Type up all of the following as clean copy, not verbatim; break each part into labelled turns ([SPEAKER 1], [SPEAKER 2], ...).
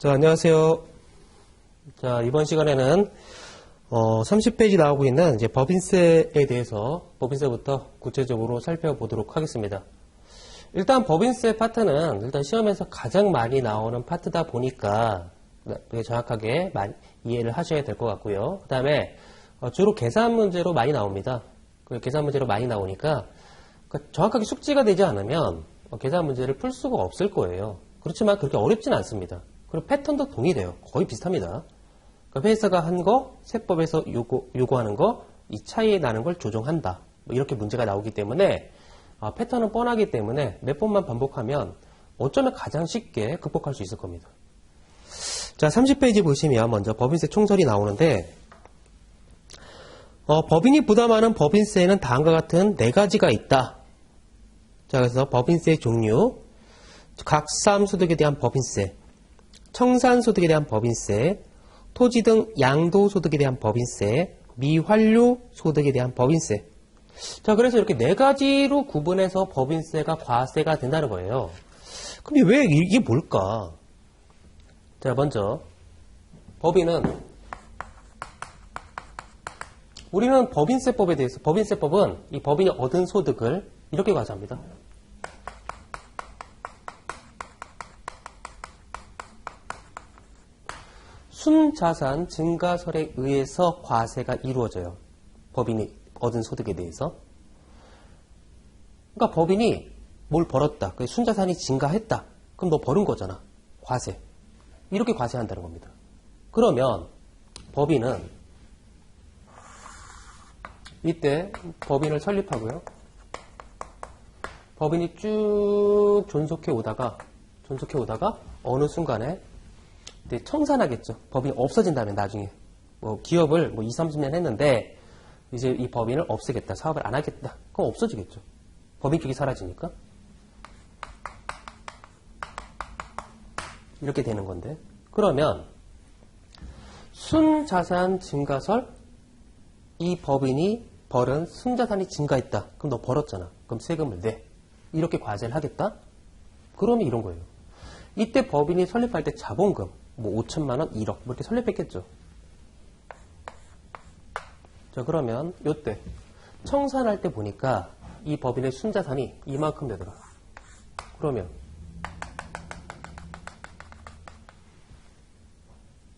[SPEAKER 1] 자, 안녕하세요. 자, 이번 시간에는 30페이지 나오고 있는 이제 법인세에 대해서 법인세부터 구체적으로 살펴보도록 하겠습니다. 일단 법인세 파트는 일단 시험에서 가장 많이 나오는 파트다 보니까 정확하게 이해를 하셔야 될 것 같고요. 그 다음에 주로 계산 문제로 많이 나옵니다. 계산 문제로 많이 나오니까 정확하게 숙지가 되지 않으면 계산 문제를 풀 수가 없을 거예요. 그렇지만 그렇게 어렵진 않습니다. 그리고 패턴도 동일해요. 거의 비슷합니다. 회사가 한 거, 세법에서 요구하는 거, 이 차이에 나는 걸 조정한다. 이렇게 문제가 나오기 때문에 패턴은 뻔하기 때문에 몇 번만 반복하면 어쩌면 가장 쉽게 극복할 수 있을 겁니다. 자, 30페이지 보시면 먼저 법인세 총설이 나오는데 법인이 부담하는 법인세에는 다음과 같은 4가지가 있다. 자, 그래서 법인세 종류, 각삼소득에 대한 법인세, 청산소득에 대한 법인세, 토지 등 양도소득에 대한 법인세, 미환류소득에 대한 법인세. 자, 그래서 이렇게 4가지로 구분해서 법인세가 과세가 된다는 거예요. 근데 왜 이게 뭘까? 자, 먼저 우리는 법인세법에 대해서, 법인세법은 이 법인이 얻은 소득을 이렇게 과세합니다. 순자산 증가설에 의해서 과세가 이루어져요. 법인이 얻은 소득에 대해서. 그러니까 법인이 뭘 벌었다. 순자산이 증가했다. 그럼 너 벌은 거잖아. 과세. 이렇게 과세한다는 겁니다. 그러면 법인은 이때 법인을 설립하고요. 법인이 쭉 존속해 오다가 어느 순간에 청산하겠죠. 법인이 없어진다면 나중에 기업을 20, 30년 했는데 이제 이 법인을 없애겠다. 사업을 안 하겠다. 그럼 없어지겠죠. 법인 쪽이 사라지니까. 이렇게 되는 건데. 그러면 순자산 증가설 이 법인이 벌은 순자산이 증가했다. 그럼 너 벌었잖아. 그럼 세금을 내. 이렇게 과세를 하겠다? 그러면 이런 거예요. 이때 법인이 설립할 때 자본금 5천만 원, 1억 이렇게 설립했겠죠. 자, 그러면 이때 청산할 때 보니까 이 법인의 순자산이 이만큼 되더라. 그러면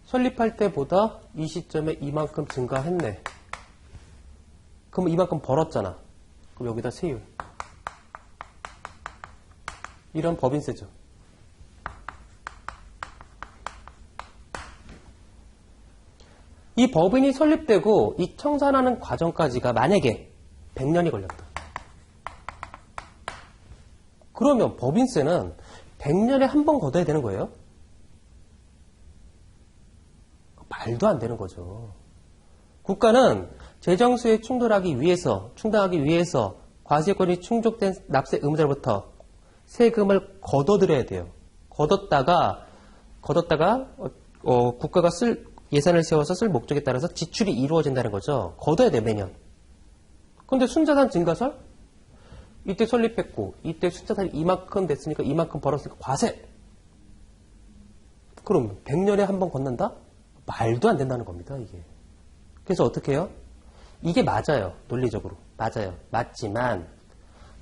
[SPEAKER 1] 설립할 때보다 이 시점에 이만큼 증가했네. 그럼 이만큼 벌었잖아. 그럼 여기다 세율. 이런 법인세죠. 이 법인이 설립되고 이 청산하는 과정까지가 만약에 100년이 걸렸다. 그러면 법인세는 100년에 한 번 걷어야 되는 거예요? 말도 안 되는 거죠. 국가는 재정수에 충당하기 위해서 과세권이 충족된 납세 의무자로부터 세금을 걷어들여야 돼요. 걷었다가 국가가 예산을 세워서 쓸 목적에 따라서 지출이 이루어진다는 거죠. 걷어야 돼, 매년. 그런데 순자산 증가설? 이때 설립했고 이때 순자산이 이만큼 됐으니까 이만큼 벌었으니까 과세. 그럼 100년에 한 번 걷는다? 말도 안 된다는 겁니다, 이게. 그래서 어떻게 해요? 이게 맞아요, 논리적으로. 맞아요. 맞지만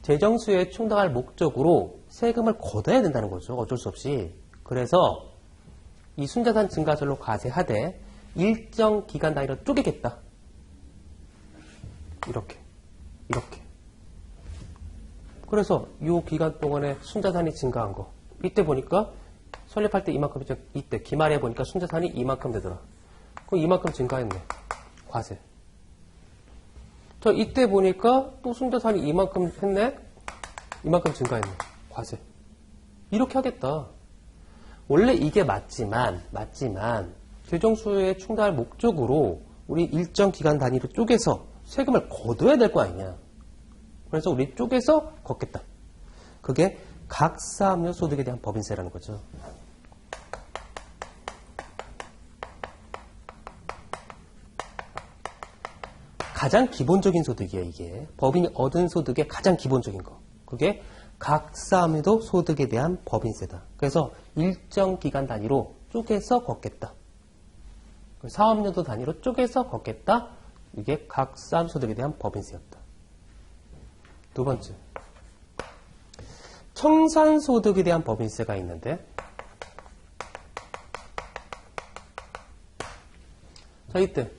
[SPEAKER 1] 재정수에 충당할 목적으로 세금을 걷어야 된다는 거죠. 어쩔 수 없이. 그래서 이 순자산 증가설로 과세하되 일정 기간 단위로 쪼개겠다. 이렇게. 그래서 이 기간 동안에 순자산이 증가한 거. 이때 보니까 설립할 때 이만큼이죠. 이때 기말에 보니까 순자산이 이만큼 되더라. 그럼 이만큼 증가했네. 과세. 자, 이때 보니까 또 순자산이 이만큼 했네. 이만큼 증가했네. 과세. 이렇게 하겠다. 원래 이게 맞지만 재정수에 충당할 목적으로 우리 일정 기간 단위로 쪼개서 세금을 걷어야 될 거 아니냐. 그래서 우리 쪼개서 걷겠다. 그게 각사압류 소득에 대한 법인세라는 거죠. 가장 기본적인 소득이에요, 이게. 법인이 얻은 소득의 가장 기본적인 거. 그게 각사압류 소득에 대한 법인세다. 그래서 일정 기간 단위로 쪼개서 걷겠다. 사업연도 단위로 쪼개서 걷겠다. 이게 각사함소득에 대한 법인세였다. 두 번째, 청산소득에 대한 법인세가 있는데, 자, 이때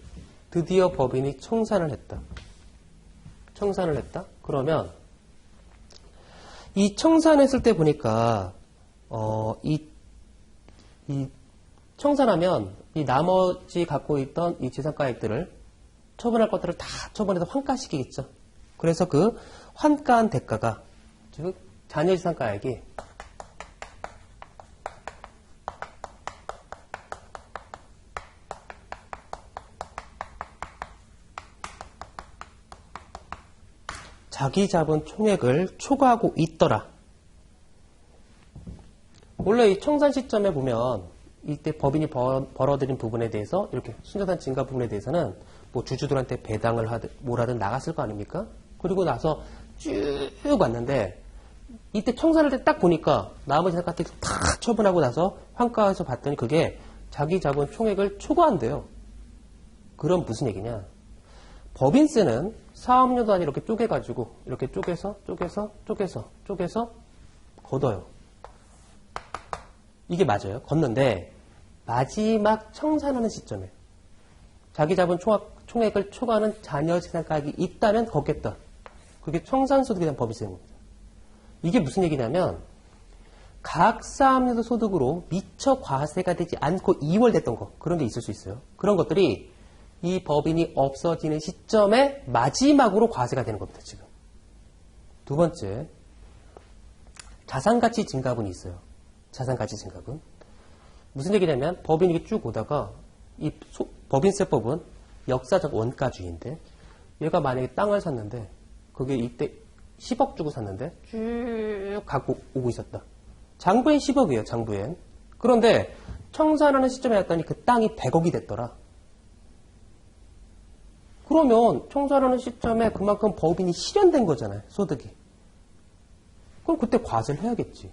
[SPEAKER 1] 드디어 법인이 청산을 했다. 청산을 했다? 그러면 이 청산했을 때 보니까 이 청산하면 이 나머지 갖고 있던 이 지상가액들을 처분할 것들을 다 처분해서 환가시키겠죠. 그래서 그 환가한 대가가, 즉 잔여지상가액이 자기 잡은 총액을 초과하고 있더라. 원래 이 청산 시점에 보면 이때 법인이 벌어들인 부분에 대해서 이렇게 순자산 증가 부분에 대해서는 뭐 주주들한테 배당을 하든 뭐라든 나갔을 거 아닙니까? 그리고 나서 쭉 왔는데 이때 청산할 때 딱 보니까 나머지 상가들 다 처분하고 나서 환가해서 봤더니 그게 자기 잡은 총액을 초과한대요. 그럼 무슨 얘기냐? 법인세는 사업연도 단위 이렇게 쪼개가지고 이렇게 쪼개서 걷어요. 이게 맞아요. 걷는데 마지막 청산하는 시점에 자기 잡은 총액을 초과하는 잔여지상가액이 있다면 걷겠다. 그게 청산소득에 대한 법인세입니다. 이게 무슨 얘기냐면 각 사업연도 소득으로 미처 과세가 되지 않고 이월됐던 거, 그런 게 있을 수 있어요. 그런 것들이 이 법인이 없어지는 시점에 마지막으로 과세가 되는 겁니다. 지금. 두 번째, 자산가치 증가분이 있어요. 자산가치 증가분. 무슨 얘기냐면 법인이 이렇게 쭉 오다가 이 법인세법은 역사적 원가주의인데 얘가 만약에 땅을 샀는데 그게 이때 10억 주고 샀는데 쭉 갖고 오고 있었다. 장부엔 10억이에요. 장부엔. 그런데 청산하는 시점에 왔더니 그 땅이 100억이 됐더라. 그러면 청산하는 시점에 그만큼 법인이 실현된 거잖아요. 소득이. 그럼 그때 과세를 해야겠지.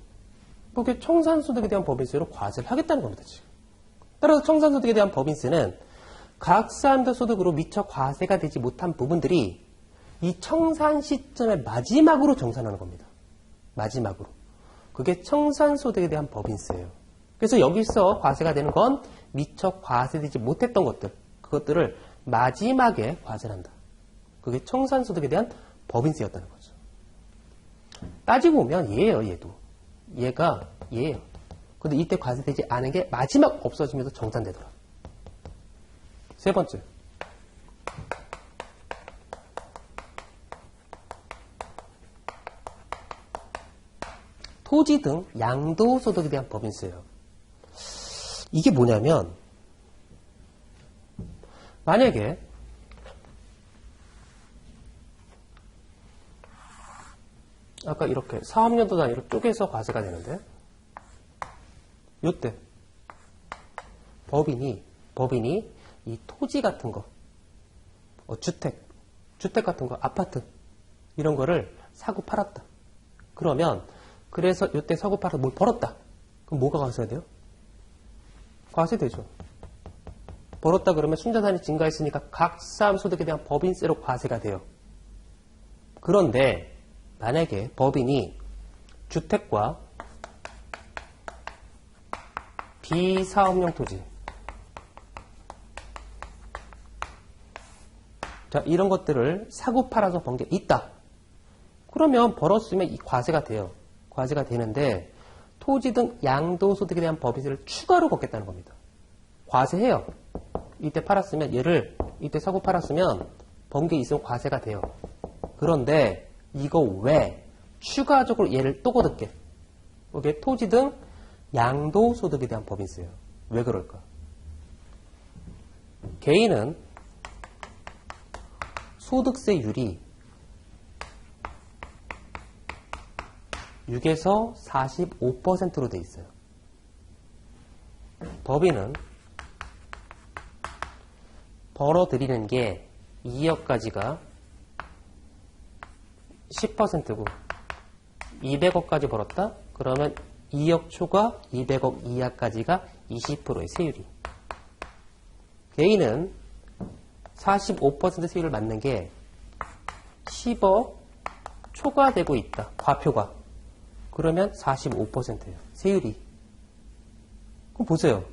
[SPEAKER 1] 그게 청산소득에 대한 법인세로 과세를 하겠다는 겁니다. 지금. 따라서 청산소득에 대한 법인세는 각 사람들 소득으로 미처 과세가 되지 못한 부분들이 이 청산 시점의 마지막으로 정산하는 겁니다. 마지막으로. 그게 청산소득에 대한 법인세예요. 그래서 여기서 과세가 되는 건 미처 과세되지 못했던 것들, 그것들을 마지막에 과세를 한다. 그게 청산소득에 대한 법인세였다는 거죠. 따지고 보면 얘예요, 얘도. 얘가 얘예요. 근데 이때 과세되지 않은 게 마지막 없어지면서 정산되더라. 세 번째. 토지 등 양도소득에 대한 법인세예요. 이게 뭐냐면 만약에 아까 이렇게 사업연도 단위로 쪼개서 과세가 되는데 요때 법인이 이 토지 같은 거 주택 같은 거 아파트 이런 거를 사고 팔았다. 그러면 그래서 요때 사고 팔아서 뭘 벌었다. 그럼 뭐가 과세가 돼요? 과세되죠. 벌었다 그러면 순자산이 증가했으니까 각 사람 소득에 대한 법인세로 과세가 돼요. 그런데 만약에 법인이 주택과 비사업용 토지 자 이런 것들을 사고 팔아서 번 게 있다. 그러면 벌었으면 이 과세가 돼요. 과세가 되는데 토지 등 양도소득에 대한 법인세를 추가로 걷겠다는 겁니다. 과세해요. 이때 팔았으면 얘를 이때 사고 팔았으면 번 게 있으면 과세가 돼요. 그런데 이거 왜 추가적으로 얘를 또 거둘게? 이게 토지 등 양도소득에 대한 법인세예요. 왜 그럴까? 개인은 소득세율이 6에서 45%로 돼 있어요. 법인은 벌어들이는 게 2억까지가 10%고 200억까지 벌었다? 그러면 2억 초과 200억 이하까지가 20%의 세율이. 개인은 45% 세율을 맞는 게 10억 초과되고 있다. 과표가. 그러면 45%예요. 세율이. 그럼 보세요.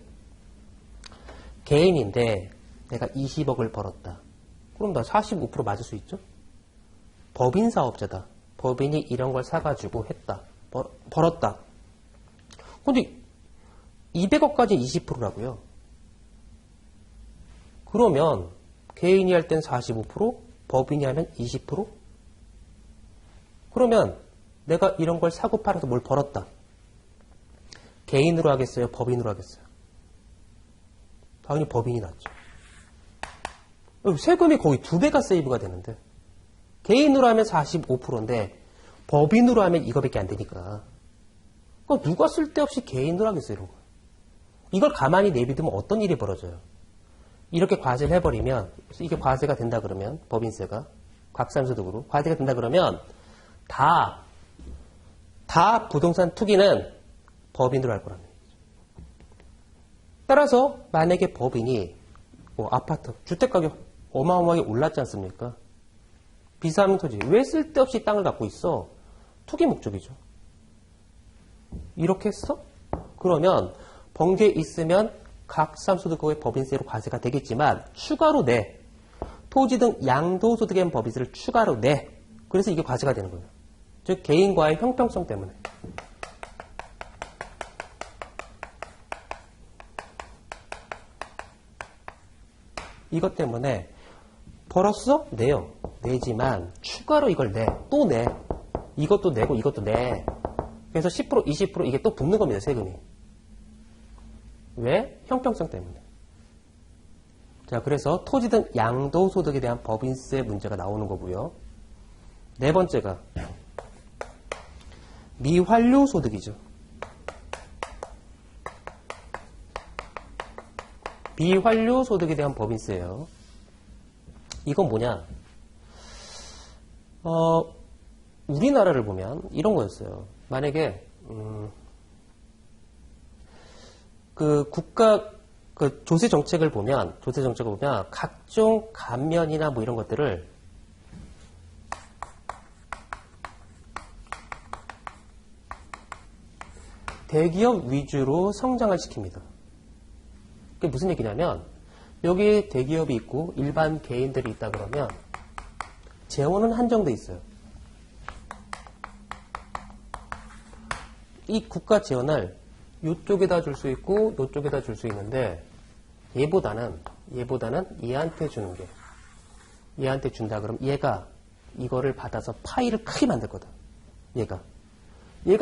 [SPEAKER 1] 개인인데 내가 20억을 벌었다. 그럼 나 45% 맞을 수 있죠? 법인 사업자다. 법인이 이런 걸 사가지고 했다. 벌었다. 근데 200억까지 20%라고요. 그러면 개인이 할 땐 45%, 법인이 하면 20%? 그러면 내가 이런 걸 사고 팔아서 뭘 벌었다. 개인으로 하겠어요? 법인으로 하겠어요? 당연히 법인이 낫죠. 세금이 거의 2배가 세이브가 되는데 개인으로 하면 45%인데 법인으로 하면 이거밖에 안 되니까 그러니까 누가 쓸데없이 개인으로 하겠어요, 이런 거. 이걸 가만히 내비두면 어떤 일이 벌어져요? 이렇게 과세를 해버리면, 이게 과세가 된다 그러면, 법인세가, 곽삼소득으로 과세가 된다 그러면, 다 부동산 투기는 법인으로 할 거라는 얘기죠. 따라서, 만약에 법인이, 아파트, 주택가격 어마어마하게 올랐지 않습니까? 비싸면 토지. 왜 쓸데없이 땅을 갖고 있어? 투기 목적이죠. 이렇게 했어? 그러면, 번개 있으면 각삼소득의 법인세로 과세가 되겠지만 추가로 내 토지 등 양도소득의 법인세를 추가로 내 그래서 이게 과세가 되는 거예요. 즉 개인과의 형평성 때문에. 이것 때문에 벌었어? 내요. 내지만 추가로 이걸 내. 또 내. 이것도 내고 이것도 내. 그래서 10% 20% 이게 또 붙는 겁니다. 세금이. 왜? 형평성 때문에. 자, 그래서 토지 등 양도소득에 대한 법인세 문제가 나오는 거고요. 네 번째가 미환류소득이죠. 미환류소득에 대한 법인세예요. 이건 뭐냐? 우리나라를 보면 이런 거였어요. 만약에 국가 조세 정책을 보면 각종 감면이나 뭐 이런 것들을 대기업 위주로 성장을 시킵니다. 그게 무슨 얘기냐면 여기 대기업이 있고 일반 개인들이 있다 그러면 재원은 한정돼 있어요. 이 국가 재원을 이쪽에다 줄 수 있고 이쪽에다 줄 수 있는데 얘보다는 얘한테 주는 게 얘한테 준다 그러면 얘가 이거를 받아서 파이를 크게 만들 거다. 얘가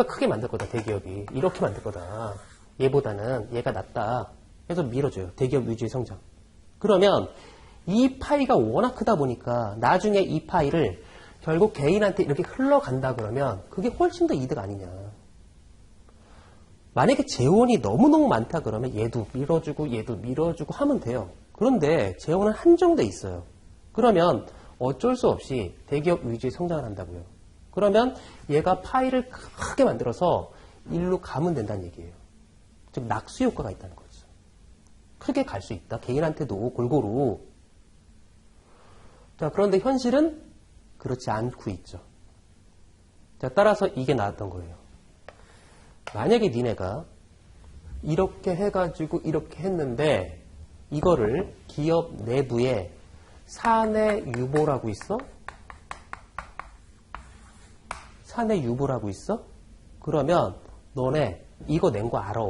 [SPEAKER 1] 크게 만들 거다. 대기업이 이렇게 만들 거다. 얘보다는 얘가 낫다. 해서 밀어줘요. 대기업 위주의 성장. 그러면 이 파이가 워낙 크다 보니까 나중에 이 파이를 결국 개인한테 이렇게 흘러간다 그러면 그게 훨씬 더 이득 아니냐. 만약에 재원이 너무너무 많다 그러면 얘도 밀어주고 하면 돼요. 그런데 재원은 한정돼 있어요. 그러면 어쩔 수 없이 대기업 위주의 성장을 한다고요. 그러면 얘가 파이를 크게 만들어서 일로 가면 된다는 얘기예요. 즉 낙수 효과가 있다는 거죠. 크게 갈 수 있다. 개인한테도 골고루. 자, 그런데 현실은 그렇지 않고 있죠. 자, 따라서 이게 나왔던 거예요. 만약에 니네가 이렇게 해가지고 이렇게 했는데 이거를 기업 내부에 사내 유보라고 있어? 사내 유보라고 있어? 그러면 너네 이거 낸 거 알아.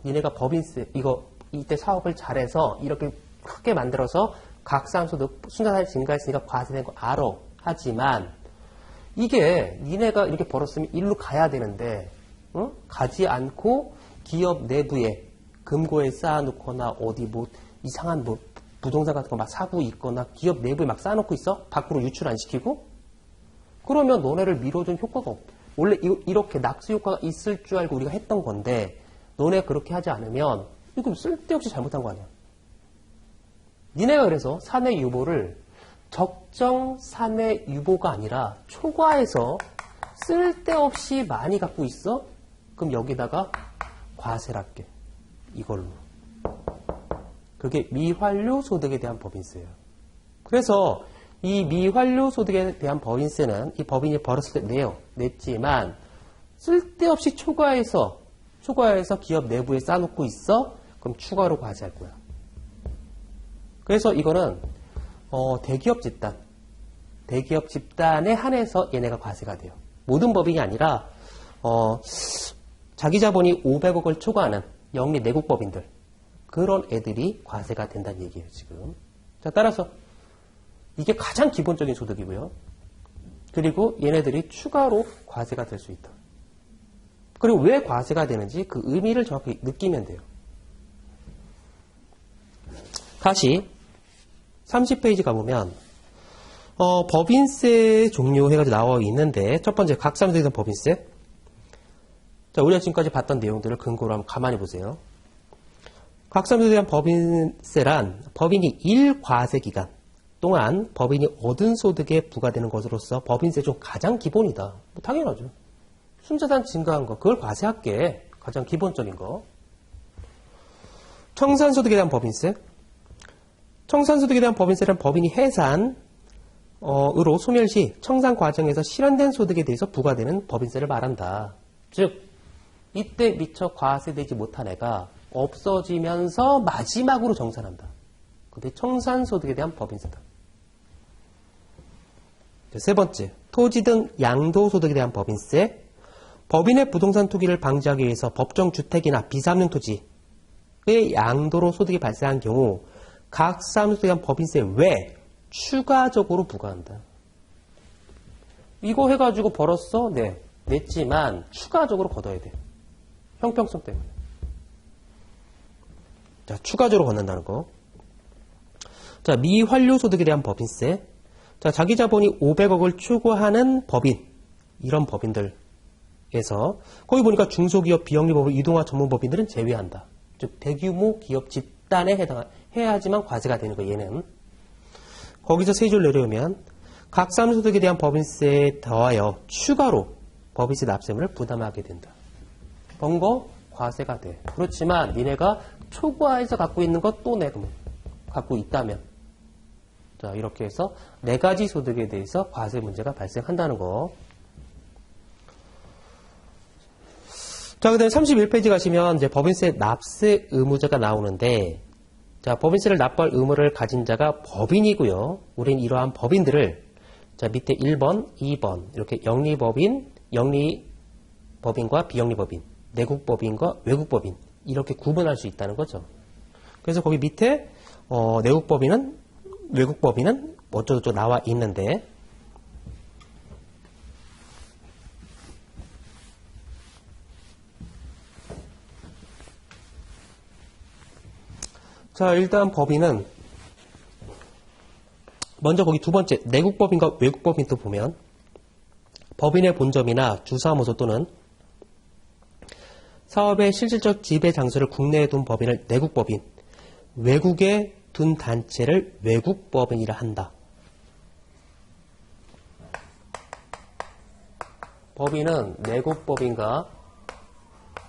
[SPEAKER 1] 니네가 법인세 이때 사업을 잘해서 이렇게 크게 만들어서 각상소득 순자산이 증가했으니까 과세된 거 알아. 하지만 이게 니네가 이렇게 벌었으면 일로 가야 되는데 가지 않고 기업 내부에 금고에 쌓아놓거나 어디 뭐 이상한 뭐 부동산 같은 거 막 사고 있거나 기업 내부에 막 쌓아놓고 있어? 밖으로 유출 안 시키고? 그러면 너네를 밀어준 효과가 없. 원래 이렇게 낙수 효과가 있을 줄 알고 우리가 했던 건데 너네 그렇게 하지 않으면 이거 쓸데없이 잘못한 거 아니야. 니네가 그래서 사내 유보를 적정 사내 유보가 아니라 초과해서 쓸데없이 많이 갖고 있어? 그럼 여기다가 과세를 할게. 이걸로. 그게 미완료 소득에 대한 법인세예요. 그래서 이 미완료 소득에 대한 법인세는 이 법인이 벌었을 때 내요. 냈지만 쓸데없이 초과해서 기업 내부에 쌓아놓고 있어? 그럼 추가로 과세할 거야. 그래서 이거는 대기업 집단에 한해서 얘네가 과세가 돼요. 모든 법인이 아니라 자기 자본이 500억을 초과하는 영리 내국 법인들, 그런 애들이 과세가 된다는 얘기예요, 지금. 자, 따라서 이게 가장 기본적인 소득이고요. 그리고 얘네들이 추가로 과세가 될 수 있다. 그리고 왜 과세가 되는지 그 의미를 정확히 느끼면 돼요. 다시 30페이지 가보면 법인세 종류 해가지고 나와 있는데, 첫 번째 각사무소에 대한 법인세. 자, 우리가 지금까지 봤던 내용들을 근거로 한번 가만히 보세요. 각사무소에 대한 법인세란 법인이 1과세 기간 동안 법인이 얻은 소득에 부과되는 것으로서 법인세 중 가장 기본이다. 뭐 당연하죠. 순자산 증가한 거, 그걸 과세할게. 가장 기본적인 거. 청산소득에 대한 법인세. 청산소득에 대한 법인세는 법인이 해산으로 소멸 시 청산 과정에서 실현된 소득에 대해서 부과되는 법인세를 말한다. 즉, 이때 미처 과세되지 못한 애가 없어지면서 마지막으로 정산한다. 그게 청산소득에 대한 법인세다. 세 번째, 토지 등 양도소득에 대한 법인세. 법인의 부동산 투기를 방지하기 위해서 법정주택이나 비삼용 토지의 양도로 소득이 발생한 경우 각 사무소에 대한 법인세 외 추가적으로 부과한다. 이거 해가지고 벌었어? 네. 냈지만 추가적으로 걷어야 돼. 형평성 때문에. 자, 추가적으로 걷는다는 거. 자, 미환료 소득에 대한 법인세. 자, 자기 자본이 500억을 추구하는 법인. 이런 법인들에서 거기 보니까 중소기업, 비영리법인, 이동화 전문법인들은 제외한다. 즉 대규모 기업 집단에 해야지만 과세가 되는 거, 얘는. 거기서 세 줄 내려오면 각 사무소득에 대한 법인세에 더하여 추가로 법인세 납세물을 부담하게 된다. 번거 과세가 돼. 그렇지만 니네가 초과해서 갖고 있는 것 또 내가 갖고 있다면, 자, 이렇게 해서 네 가지 소득에 대해서 과세 문제가 발생한다는 거. 자, 그 다음에 31페이지 가시면 이제 법인세 납세 의무자가 나오는데, 자, 법인세를 납부할 의무를 가진 자가 법인이고요. 우린 이러한 법인들을, 자, 밑에 1번, 2번, 이렇게 영리법인, 영리법인과 비영리법인, 내국법인과 외국법인, 이렇게 구분할 수 있다는 거죠. 그래서 거기 밑에, 내국법인은, 외국법인은 어쩌고저쩌고 나와 있는데, 자, 일단 법인은 먼저 거기 두 번째 내국법인과 외국법인 또 보면 법인의 본점이나 주사무소 또는 사업의 실질적 지배 장소를 국내에 둔 법인을 내국법인, 외국에 둔 단체를 외국법인이라 한다. 법인은 내국법인과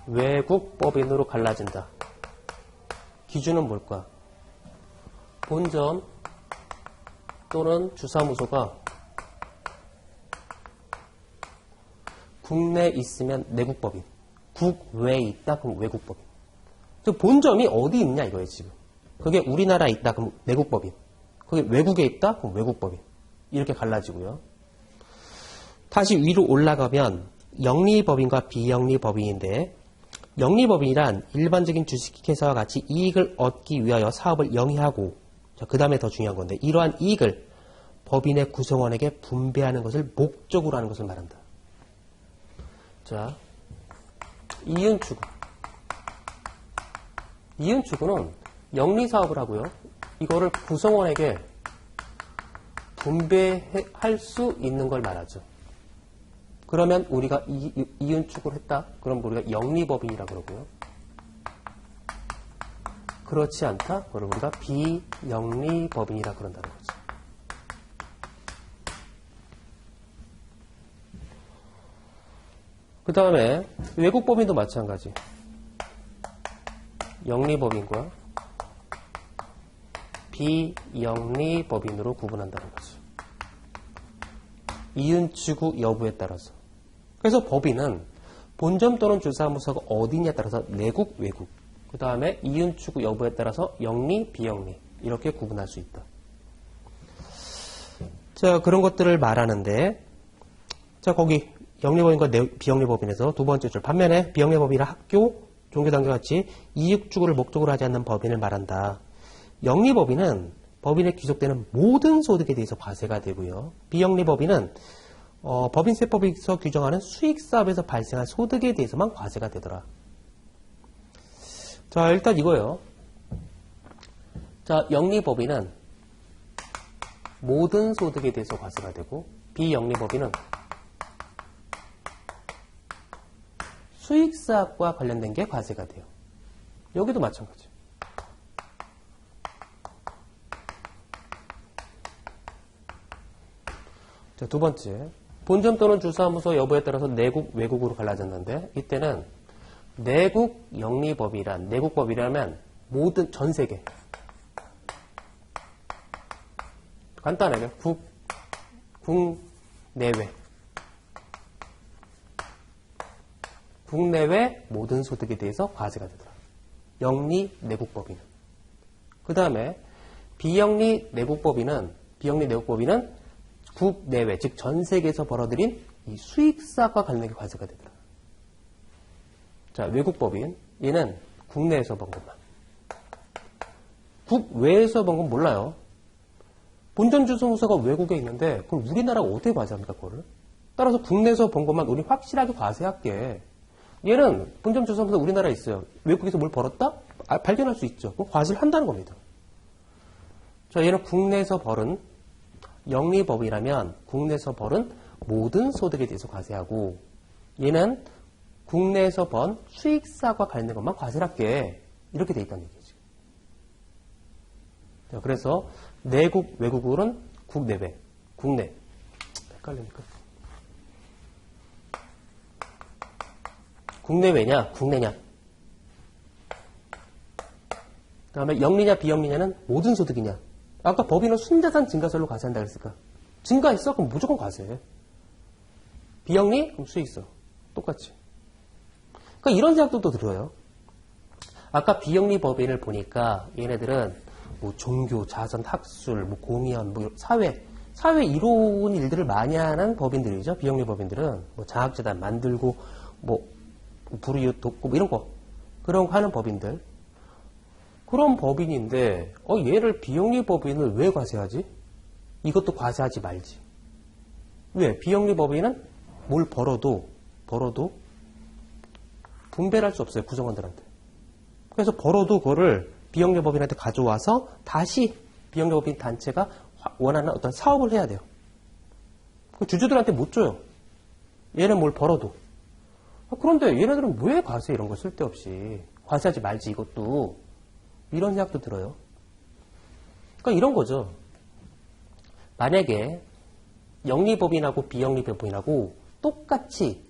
[SPEAKER 1] 외국법인으로 갈라진다. 기준은 뭘까? 본점 또는 주사무소가 국내에 있으면 내국법인, 국외에 있다 그럼 외국법인. 즉 본점이 어디 있냐 이거예요 지금. 그게 우리나라에 있다 그럼 내국법인, 그게 외국에 있다 그럼 외국법인. 이렇게 갈라지고요. 다시 위로 올라가면 영리법인과 비영리법인인데, 영리법인이란 일반적인 주식회사와 같이 이익을 얻기 위하여 사업을 영위하고, 그 다음에 더 중요한 건데, 이러한 이익을 법인의 구성원에게 분배하는 것을 목적으로 하는 것을 말한다. 자, 이윤추구. 이윤추구는 영리사업을 하고요. 이거를 구성원에게 분배할 수 있는 걸 말하죠. 그러면 우리가 이윤추구를 했다. 그럼 우리가 영리법인이라고 그러고요. 그렇지 않다. 그럼 우리가 비영리법인이라고 그런다는 거죠. 그 다음에 외국법인도 마찬가지. 영리법인과 비영리법인으로 구분한다는 거죠. 이윤 추구 여부에 따라서. 그래서 법인은 본점 또는 주사무소가 어디냐에 따라서 내국, 외국, 그 다음에 이윤 추구 여부에 따라서 영리, 비영리 이렇게 구분할 수 있다. 자, 그런 것들을 말하는데, 자, 거기 영리법인과 비영리법인에서 두 번째 줄, 반면에 비영리법인이라 학교, 종교단과 같이 이익 추구를 목적으로 하지 않는 법인을 말한다. 영리법인은 법인에 귀속되는 모든 소득에 대해서 과세가 되고요. 비영리법인은 법인세법에서 규정하는 수익사업에서 발생한 소득에 대해서만 과세가 되더라. 자, 일단 이거예요. 자, 영리법인은 모든 소득에 대해서 과세가 되고, 비영리법인은 수익사업과 관련된 게 과세가 돼요. 여기도 마찬가지. 자, 두 번째. 본점 또는 주사무소 여부에 따라서 내국, 외국으로 갈라졌는데, 이때는 내국 영리법이란, 내국법이라면 모든, 전 세계. 간단하게, 국내외. 국내외 모든 소득에 대해서 과세가 되더라. 영리 내국법인은. 그 다음에 비영리 내국법인은 국내외, 즉 전 세계에서 벌어들인 이 수익사업과 관련된 게 과세가 되더라. 자, 외국법인, 얘는 국내에서 번 것만. 국외에서 번 건 몰라요. 본점 주소무소가 외국에 있는데 그럼 우리나라가 어떻게 과세합니까, 그거를? 따라서 국내에서 번 것만 우리 확실하게 과세할게. 얘는 본점 주소무소 우리나라에 있어요. 외국에서 뭘 벌었다? 발견할 수 있죠. 그럼 과세를 한다는 겁니다. 자, 얘는 국내에서 벌은 영리법이라면 국내에서 벌은 모든 소득에 대해서 과세하고, 얘는 국내에서 번 수익사과 관련된 것만 과세를 할게. 이렇게 돼 있다는 얘기지. 자, 그래서 내국, 외국은 국내외, 국내. 헷갈리니까. 국내외냐, 국내냐. 그 다음에 영리냐, 비영리냐는 모든 소득이냐. 아까 법인은 순자산 증가세로 과세한다 그랬을까? 증가했어? 그럼 무조건 과세해. 비영리? 그럼 수익서. 똑같이. 그러니까 이런 생각도 들어요. 아까 비영리 법인을 보니까 얘네들은 뭐 종교, 자선, 학술, 뭐 공연, 뭐 사회 이로운 일들을 많이 하는 법인들이죠. 비영리 법인들은 뭐 장학재단 만들고 뭐 불이웃 돕고 뭐 이런 거, 그런 거 하는 법인들. 그런 법인인데 얘를 비영리 법인을 왜 과세하지? 이것도 과세하지 말지. 왜? 비영리 법인은 뭘 벌어도 분배를 할 수 없어요, 구성원들한테. 그래서 벌어도 그거를 비영리 법인한테 가져와서 다시 비영리 법인 단체가 원하는 어떤 사업을 해야 돼요. 그 주주들한테 못 줘요. 얘는 뭘 벌어도. 그런데 얘네들은 왜 과세 이런 거 쓸데없이 과세하지 말지, 이것도. 이런 생각도 들어요. 그러니까 이런 거죠. 만약에 영리법인하고 비영리법인하고 똑같이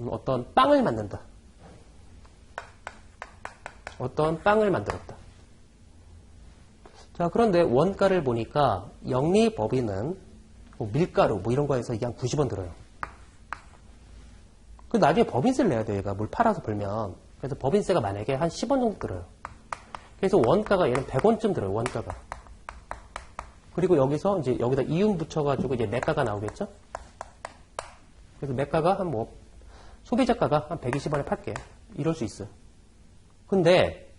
[SPEAKER 1] 어떤 빵을 만든다. 어떤 빵을 만들었다. 자, 그런데 원가를 보니까 영리법인은 뭐 밀가루 뭐 이런 거에서 이게 한 90원 들어요. 그 나중에 법인세를 내야 돼, 얘가 뭘 팔아서 벌면. 그래서 법인세가 만약에 한 10원 정도 들어요. 그래서 원가가 얘는 100원쯤 들어요, 원가가. 그리고 여기서 이제 여기다 이윤 붙여가지고 이제 매가가 나오겠죠? 그래서 매가가 한 뭐, 소비자가가 한 120원에 팔게. 이럴 수 있어요. 근데,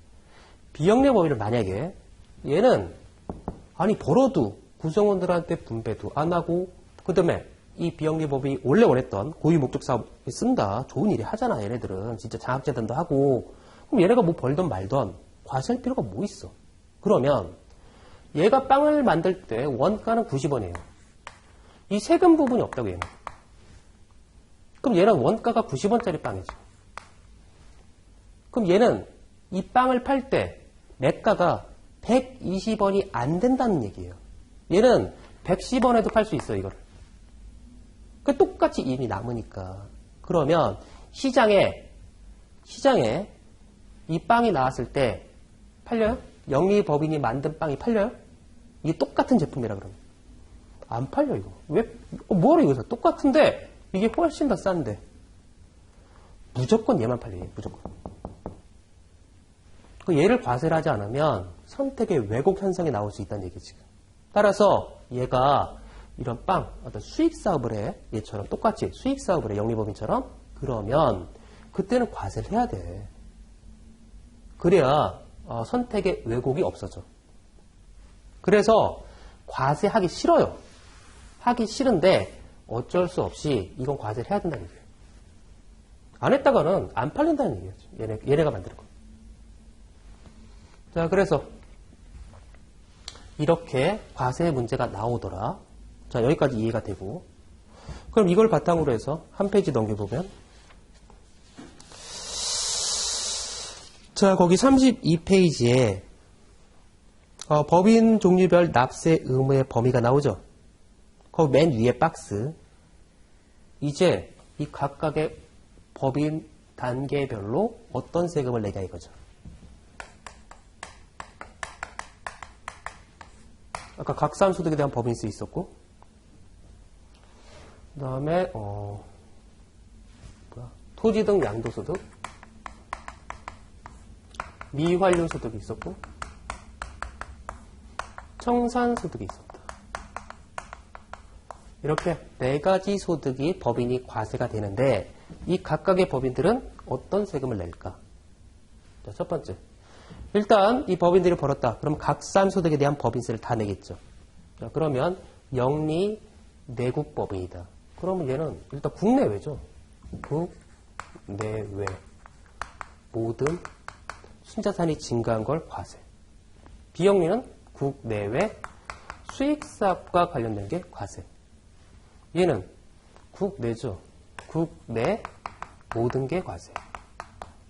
[SPEAKER 1] 비영리법인을 만약에, 얘는, 아니, 벌어도 구성원들한테 분배도 안 하고, 그 다음에 이 비영리법이 원래 원했던 고유 목적 사업에 쓴다. 좋은 일이 하잖아, 얘네들은. 진짜 장학재단도 하고. 그럼 얘네가 뭐 벌던 말던, 과세할 필요가 뭐 있어? 그러면 얘가 빵을 만들 때 원가는 90원이에요. 이 세금 부분이 없다고 얘는. 그럼 얘는 원가가 90원짜리 빵이지. 그럼 얘는 이 빵을 팔 때 매가가 120원이 안 된다는 얘기예요. 얘는 110원에도 팔 수 있어요, 이거를. 그 똑같이 이윤이 남으니까. 그러면 시장에 이 빵이 나왔을 때 팔려요? 영리법인이 만든 빵이 팔려요? 이게 똑같은 제품이라 그러면 안 팔려 이거. 왜? 뭐하러 이거 사? 똑같은데 이게 훨씬 더 싼데 무조건 얘만 팔려요. 무조건. 얘를 과세를 하지 않으면 선택의 왜곡 현상이 나올 수 있다는 얘기지. 따라서 얘가 이런 빵, 어떤 수익 사업을 해. 얘처럼 똑같이 수익 사업을 해. 영리법인처럼. 그러면 그때는 과세를 해야 돼. 그래야 선택의 왜곡이 없어져. 그래서 과세하기 싫어요. 하기 싫은데 어쩔 수 없이 이건 과세를 해야 된다는 얘기예요. 안 했다가는 안 팔린다는 얘기예요. 얘네가 만드는 거. 자, 그래서 이렇게 과세 문제가 나오더라. 자, 여기까지 이해가 되고. 그럼 이걸 바탕으로 해서 한 페이지 넘겨보면 자, 거기 32페이지에 법인 종류별 납세 의무의 범위가 나오죠. 거기 맨 위에 박스. 이제 이 각각의 법인 단계별로 어떤 세금을 내냐 이거죠. 아까 각산소득에 대한 법인세 있었고, 그 다음에 토지 등 양도소득, 미환류소득이 있었고, 청산소득이 있었다. 이렇게 4가지 소득이 법인이 과세가 되는데 이 각각의 법인들은 어떤 세금을 낼까? 자, 첫 번째. 일단 이 법인들이 벌었다. 그럼 각산소득에 대한 법인세를 다 내겠죠. 자, 그러면 영리 내국법인이다. 그러면 얘는 일단 국내외죠. 국내외 모든 순자산이 증가한 걸 과세. 비영리는 국내외 수익사업과 관련된 게 과세. 얘는 국내죠. 국내 모든 게 과세.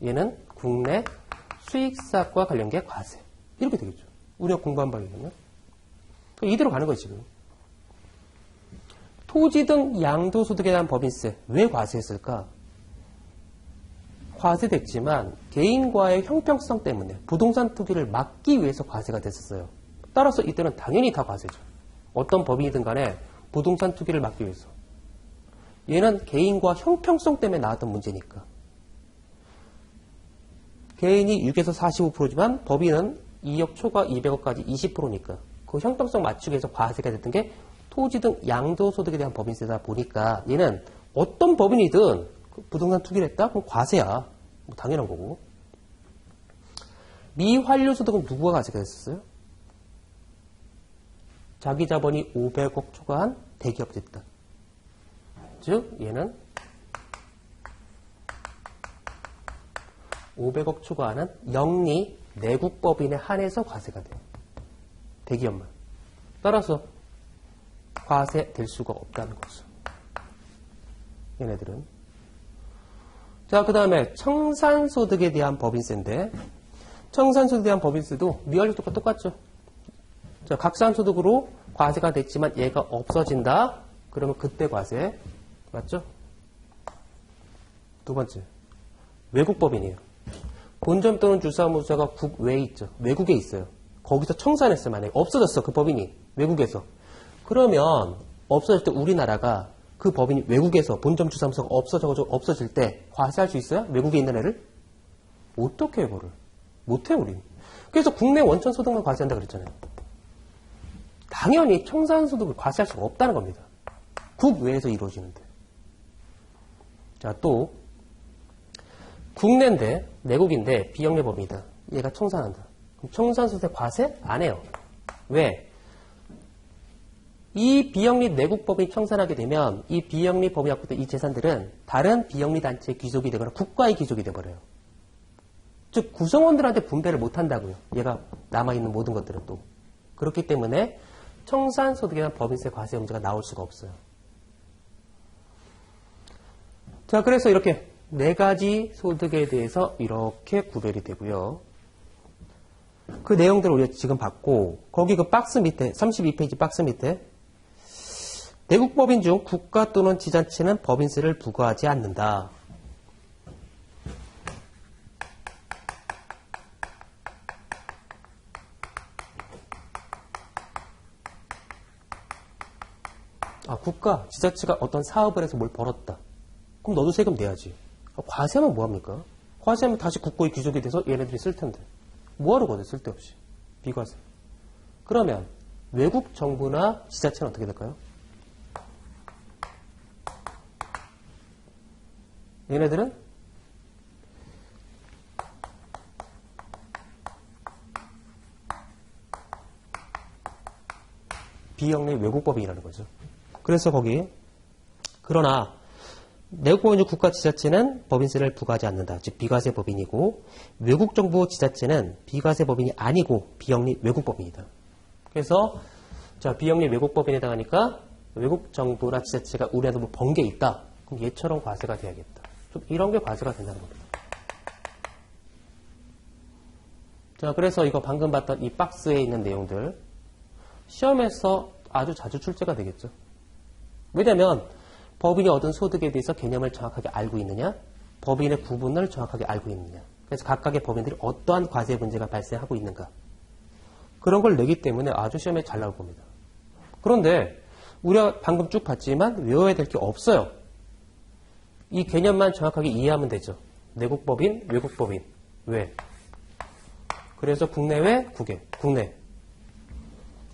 [SPEAKER 1] 얘는 국내 수익사업과 관련 게 과세. 이렇게 되겠죠. 우리가 공부한 바에 의하면. 이대로 가는 거예요, 지금. 토지 등 양도소득에 대한 법인세. 왜 과세했을까? 과세됐지만 개인과의 형평성 때문에 부동산 투기를 막기 위해서 과세가 됐었어요. 따라서 이때는 당연히 다 과세죠. 어떤 법인이든 간에 부동산 투기를 막기 위해서. 얘는 개인과 형평성 때문에 나왔던 문제니까. 개인이 6에서 45%지만 법인은 2억 초과 200억까지 20%니까 그 형평성 맞추기 위해서 과세가 됐던 게 토지 등 양도소득에 대한 법인세다 보니까 얘는 어떤 법인이든 부동산 투기를 했다? 그럼 과세야. 뭐 당연한 거고. 미환류소득은 누구가 과세가 됐었어요? 자기 자본이 500억 초과한 대기업 집단. 즉 얘는 500억 초과하는 영리 내국법인에 한해서 과세가 돼요. 대기업만. 따라서 과세될 수가 없다는 거죠. 얘네들은. 자, 그 다음에 청산소득에 대한 법인세인데 청산소득에 대한 법인세도 미환류소득과 똑같죠. 자, 각산소득으로 과세가 됐지만 얘가 없어진다. 그러면 그때 과세. 맞죠? 두 번째. 외국법인이에요. 본점 또는 주사무소가 국외에 있죠. 외국에 있어요. 거기서 청산했어요. 만약에 없어졌어. 그 법인이. 외국에서. 그러면 없어질 때 우리나라가 그 법인이 외국에서 본점 주사무소가 없어질 때 과세할 수 있어요? 외국에 있는 애를? 어떻게 해요, 그거를? 못해요, 우리. 그래서 국내 원천소득만 과세한다 그랬잖아요. 당연히 청산소득을 과세할 수가 없다는 겁니다. 국외에서 이루어지는데. 자, 또 국내인데 내국인데 비영리법인이다. 얘가 청산한다. 그럼 청산소득 과세 안 해요. 왜? 이 비영리 내국법인이 청산하게 되면 이 비영리 법인이 갖고 있던 이 재산들은 다른 비영리 단체의 귀속이 되거나 국가의 귀속이 되어버려요. 즉 구성원들한테 분배를 못한다고요. 얘가 남아있는 모든 것들은 또. 그렇기 때문에 청산소득에 대한 법인세 과세 문제가 나올 수가 없어요. 자, 그래서 이렇게 4가지 소득에 대해서 이렇게 구별이 되고요. 그 내용들을 우리가 지금 봤고 거기 그 박스 밑에 32페이지 박스 밑에 내국법인 중 국가 또는 지자체는 법인세를 부과하지 않는다. 국가, 지자체가 어떤 사업을 해서 뭘 벌었다. 그럼 너도 세금 내야지. 과세하면 뭐합니까? 과세하면 다시 국고의 귀족이 돼서 얘네들이 쓸 텐데. 뭐하러 거든 쓸데없이. 비과세. 그러면 외국 정부나 지자체는 어떻게 될까요? 얘네들은 비영리 외국법인이라는 거죠. 그래서 거기 그러나 내국법인주 국가 지자체는 법인세를 부과하지 않는다. 즉 비과세 법인이고 외국 정부 지자체는 비과세 법인이 아니고 비영리 외국법인이다. 그래서 자 비영리 외국법인에 해당하니까 외국 정부나 지자체가 우리한테 뭐 번 게 있다. 그럼 얘처럼 과세가 돼야겠다. 좀 이런 게 과세가 된다는 겁니다. 자 그래서 이거 방금 봤던 이 박스에 있는 내용들 시험에서 아주 자주 출제가 되겠죠. 왜냐하면 법인이 얻은 소득에 대해서 개념을 정확하게 알고 있느냐, 법인의 구분을 정확하게 알고 있느냐. 그래서 각각의 법인들이 어떠한 과세 문제가 발생하고 있는가. 그런 걸 내기 때문에 아주 시험에 잘 나올 겁니다. 그런데 우리가 방금 쭉 봤지만 외워야 될 게 없어요. 이 개념만 정확하게 이해하면 되죠. 내국법인, 외국법인. 왜? 그래서 국내외, 국외. 국내.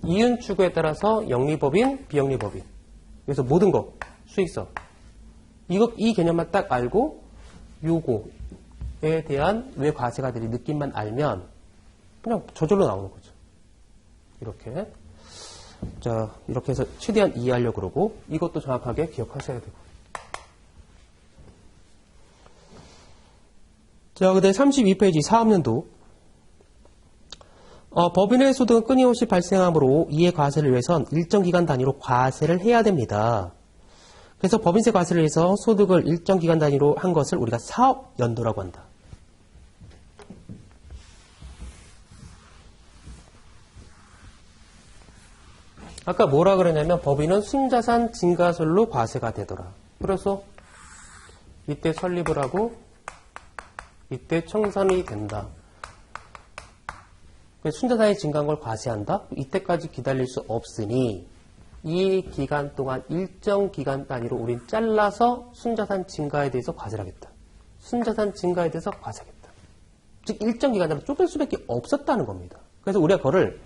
[SPEAKER 1] 이윤 추구에 따라서 영리법인, 비영리법인. 그래서 모든 거, 수익성. 이 개념만 딱 알고 요거에 대한 왜 과세가 되는 느낌만 알면 그냥 저절로 나오는 거죠. 이렇게. 자, 이렇게 해서 최대한 이해하려고 그러고 이것도 정확하게 기억하셔야 되고. 자, 그다음 32페이지 사업연도. 법인의 소득은 끊임없이 발생하므로 이해 과세를 위해선 일정 기간 단위로 과세를 해야 됩니다. 그래서 법인세 과세를 위해서 소득을 일정 기간 단위로 한 것을 우리가 사업연도라고 한다. 아까 뭐라 그러냐면 법인은 순자산 증가설로 과세가 되더라. 그래서 이때 설립을 하고 이때 청산이 된다. 순자산이 증가한 걸 과세한다? 이때까지 기다릴 수 없으니 이 기간 동안 일정 기간 단위로 우린 잘라서 순자산 증가에 대해서 과세를 하겠다. 순자산 증가에 대해서 과세하겠다. 즉 일정 기간 단위로 쪼갤 수밖에 없었다는 겁니다. 그래서 우리가 그거를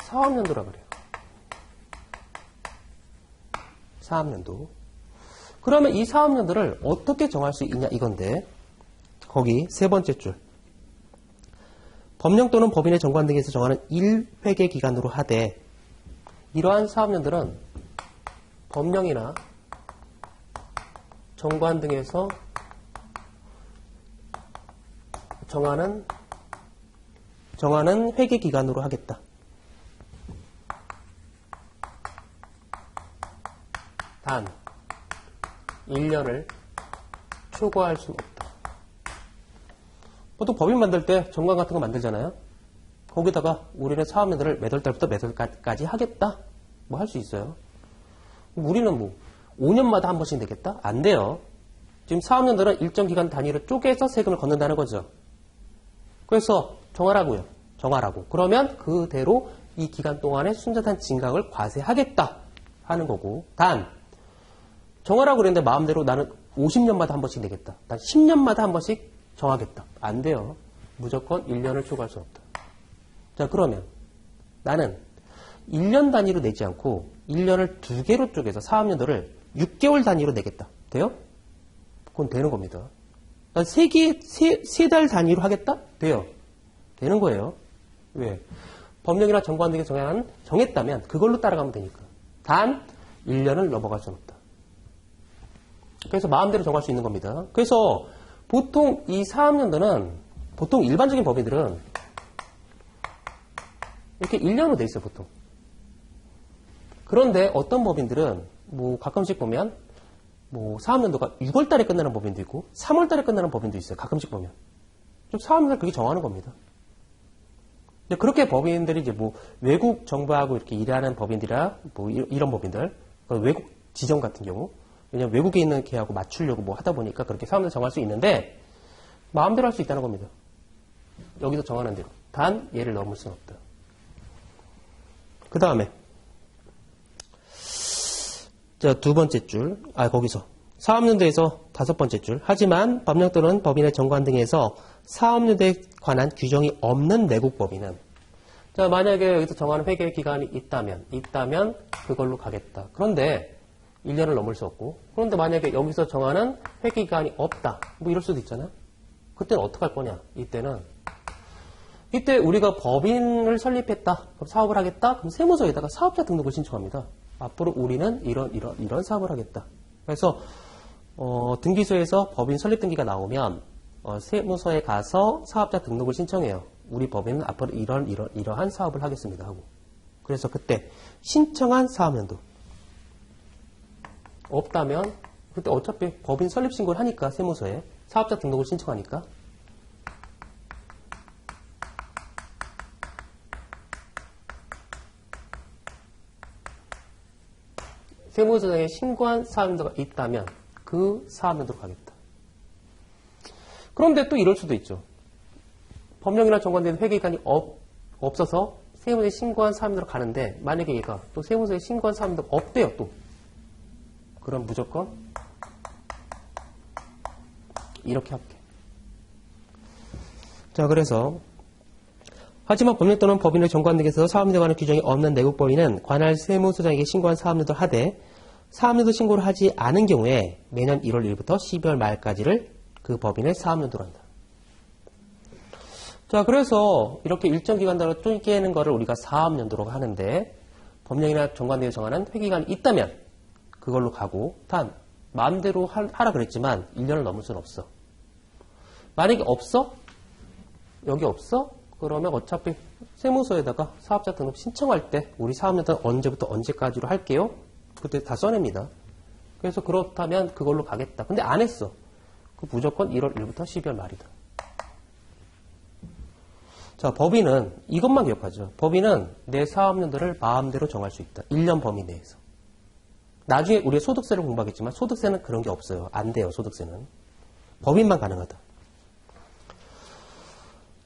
[SPEAKER 1] 사업연도라고 그래요. 사업연도. 그러면 이 사업연도를 어떻게 정할 수 있냐 이건데 거기 세 번째 줄. 법령 또는 법인의 정관 등에서 정하는 1회계 기간으로 하되 이러한 사업연들은 법령이나 정관 등에서 정하는 회계 기간으로 하겠다. 단 1년을 초과할 수는 없다. 보통 법인 만들 때 정관 같은 거 만들잖아요. 거기다가 우리는 사업연도를 몇 월 달부터 몇 월까지 하겠다. 뭐 할 수 있어요. 우리는 뭐 5년마다 한 번씩 내겠다? 안 돼요. 지금 사업연도는 일정 기간 단위로 쪼개서 세금을 걷는다는 거죠. 그래서 정하라고요. 정하라고. 그러면 그대로 이 기간 동안에 순자산 증가를 과세하겠다 하는 거고. 단 정하라고 그랬는데 마음대로 나는 50년마다 한 번씩 내겠다. 난 10년마다 한 번씩 정하겠다. 안 돼요. 무조건 1년을 초과할 수 없다. 자, 그러면 나는 1년 단위로 내지 않고 1년을 2개로 쪼개서 사업연도를 6개월 단위로 내겠다. 돼요? 그건 되는 겁니다. 난 3달 단위로 하겠다? 돼요. 되는 거예요. 왜? 법령이나 정관 등에 정했다면 그걸로 따라가면 되니까. 단 1년을 넘어갈 수는 없다. 그래서 마음대로 정할 수 있는 겁니다. 그래서 보통 이 사업연도는 보통 일반적인 법인들은 이렇게 1년으로 돼 있어요, 보통. 그런데 어떤 법인들은 뭐 가끔씩 보면 뭐 사업연도가 6월 달에 끝나는 법인도 있고 3월 달에 끝나는 법인도 있어요. 가끔씩 보면. 좀 사업연도를 그렇게 정하는 겁니다. 근데 그렇게 법인들이 이제 뭐 외국 정부하고 이렇게 일하는 법인들이라 뭐 이런 법인들, 외국 지점 같은 경우 왜냐면 외국에 있는 걔하고 맞추려고 뭐 하다 보니까 그렇게 사업연도 정할 수 있는데 마음대로 할 수 있다는 겁니다. 여기서 정하는 대로. 단 얘를 넘을 수는 없다. 그 다음에 자, 두 번째 줄, 거기서 사업연도에서 다섯 번째 줄. 하지만 법령 또는 법인의 정관 등에서 사업연도에 관한 규정이 없는 내국 법인은, 자, 만약에 여기서 정하는 회계 기간이 있다면 그걸로 가겠다. 그런데 1년을 넘을 수 없고, 그런데 만약에 여기서 정하는 회계 기간이 없다. 뭐 이럴 수도 있잖아요. 그때는 어떻게 할 거냐? 이때 우리가 법인을 설립했다. 그럼 사업을 하겠다. 그럼 세무서에다가 사업자 등록을 신청합니다. 앞으로 우리는 이런 사업을 하겠다. 그래서 등기소에서 법인 설립 등기가 나오면 세무서에 가서 사업자 등록을 신청해요. 우리 법인은 앞으로 이러한 사업을 하겠습니다 하고. 그래서 그때 신청한 사업연도 없다면 그때 어차피 법인 설립 신고를 하니까 세무서에 사업자 등록을 신청하니까 세무서에 신고한 사업연도가 있다면 그 사업연도로 가겠다. 그런데 또 이럴 수도 있죠. 법령이나 정관된 회계기간이 없어서 세무서에 신고한 사업연도로 가는데 만약에 얘가 또 세무서에 신고한 사업연도가 없대요. 또 그럼 무조건 이렇게 할게. 자, 그래서 하지만 법령 또는 법인의 정관 등에서 사업연도에 관한 규정이 없는 내국 법인은 관할 세무서장에게 신고한 사업연도를 하되 사업연도 신고를 하지 않은 경우에 매년 1월 1일부터 12월 말까지를 그 법인의 사업연도로 한다. 자, 그래서 이렇게 일정 기간 단위로 쪼개는 거를 우리가 사업연도로 하는데 법령이나 정관등에 정하는 회계기간이 있다면 그걸로 가고 단 마음대로 하라 그랬지만 1년을 넘을 수는 없어. 만약에 없어? 여기 없어? 그러면 어차피 세무서에다가 사업자 등록 신청할 때 우리 사업연도는 언제부터 언제까지로 할게요? 그때 다 써냅니다. 그래서 그렇다면 그걸로 가겠다. 근데 안 했어. 그 무조건 1월 1일부터 12월 말이다. 자, 법인은 이것만 기억하죠. 법인은 내 사업연도를 마음대로 정할 수 있다. 1년 범위 내에서. 나중에 우리가 소득세를 공부하겠지만 소득세는 그런 게 없어요. 안 돼요. 소득세는. 법인만 가능하다.